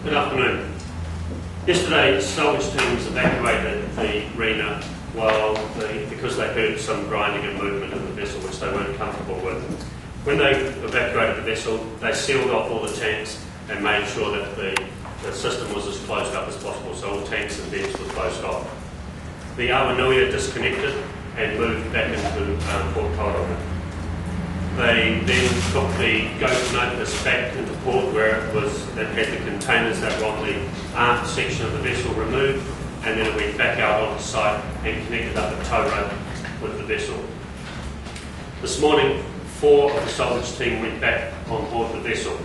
Good afternoon. Yesterday, salvage teams evacuated the Rena because they heard some grinding and movement in the vessel which they weren't comfortable with. When they evacuated the vessel, they sealed off all the tanks and made sure that the system was as closed up as possible, so all tanks and vents were closed off. The Awanui disconnected and moved back into Port Tauranga. They then took the ghost notice back into port where it had the containers that were on the aft section of the vessel removed, and then it went back out on the site and connected up a tow rope with the vessel. This morning, 4 of the salvage team went back on board the vessel,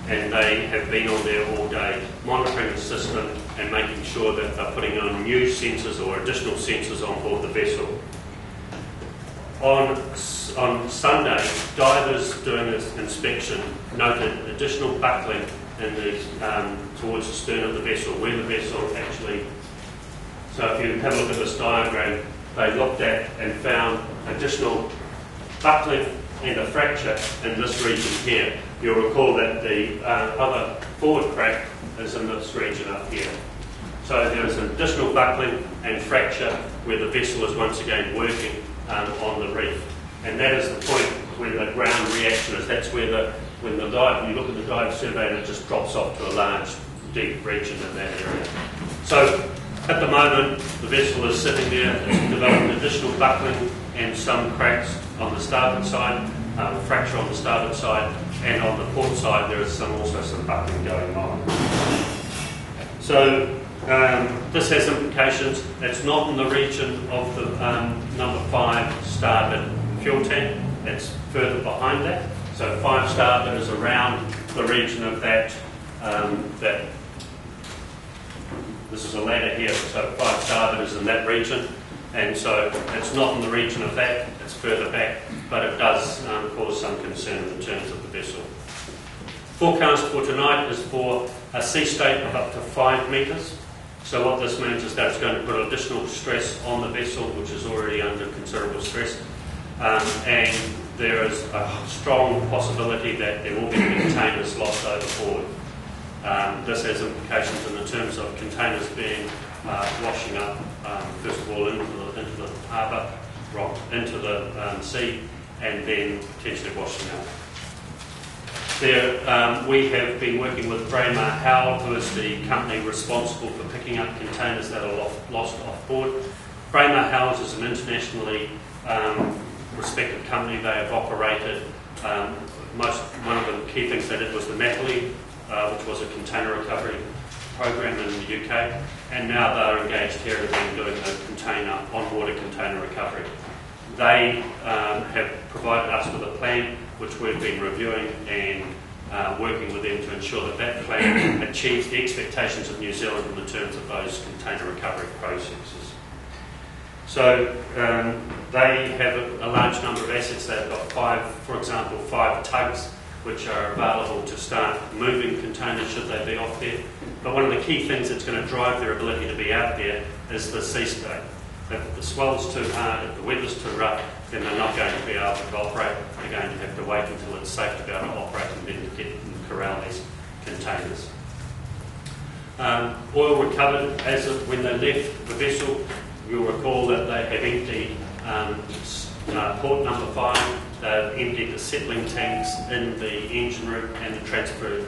and they have been on there all day monitoring the system and making sure that they're putting on new sensors or additional sensors on board the vessel. On Sunday, divers doing this inspection noted additional buckling towards the stern of the vessel, where the vessel actually... So if you have a look at this diagram, they looked at and found additional buckling and a fracture in this region here. You'll recall that the other forward crack is in this region up here. So there is an additional buckling and fracture where the vessel is once again working on the reef, and that is the point where the ground reaction is. That's where when you look at the dive survey, and it just drops off to a large, deep region in that area. So at the moment, the vessel is sitting there. It's developing additional buckling and some cracks on the starboard side, fracture on the starboard side, and on the port side there is also some buckling going on. So this has implications. It's not in the region of the number 5 starboard fuel tank. It's further behind that. So 5 starboard is around the region of that. This is a ladder here, so 5 starboard is in that region. And so it's not in the region of that, it's further back, but it does cause some concern in terms of the vessel. Forecast for tonight is for a sea state of up to 5 metres. So what this means is that it's going to put additional stress on the vessel, which is already under considerable stress, and there is a strong possibility that there will be containers lost overboard. This has implications in the terms of containers being washing up, first of all into the harbour, into the sea, and then potentially washing up. We have been working with Rena, who is the company responsible for picking up containers that are lost off board. Rena is an internationally respected company. They have operated, one of the key things they did was the Matterly, which was a container recovery program in the UK, and now they're engaged here in doing the on-water container recovery. They have provided us with a plan which we've been reviewing and working with them to ensure that that plan achieves the expectations of New Zealand in the terms of those container recovery processes. So they have a large number of assets. They've got 5 tugs which are available to start moving containers should they be off there. But one of the key things that's going to drive their ability to be out there is the sea state. If the swell's too hard, if the weather's too rough, then they're not going to be able to operate. They're going to have to wait until it's safe to be able to operate and then to get and corral these containers. Oil recovered when they left the vessel. You'll recall that they have emptied port number 5. They've emptied the settling tanks in the engine room and the transfer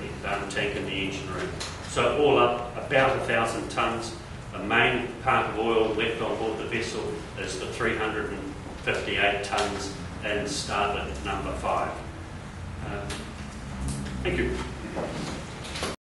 tank in the engine room. So all up, about 1,000 tonnes. The main part of oil left on board the vessel is the 358 tonnes in starboard number 5. Thank you.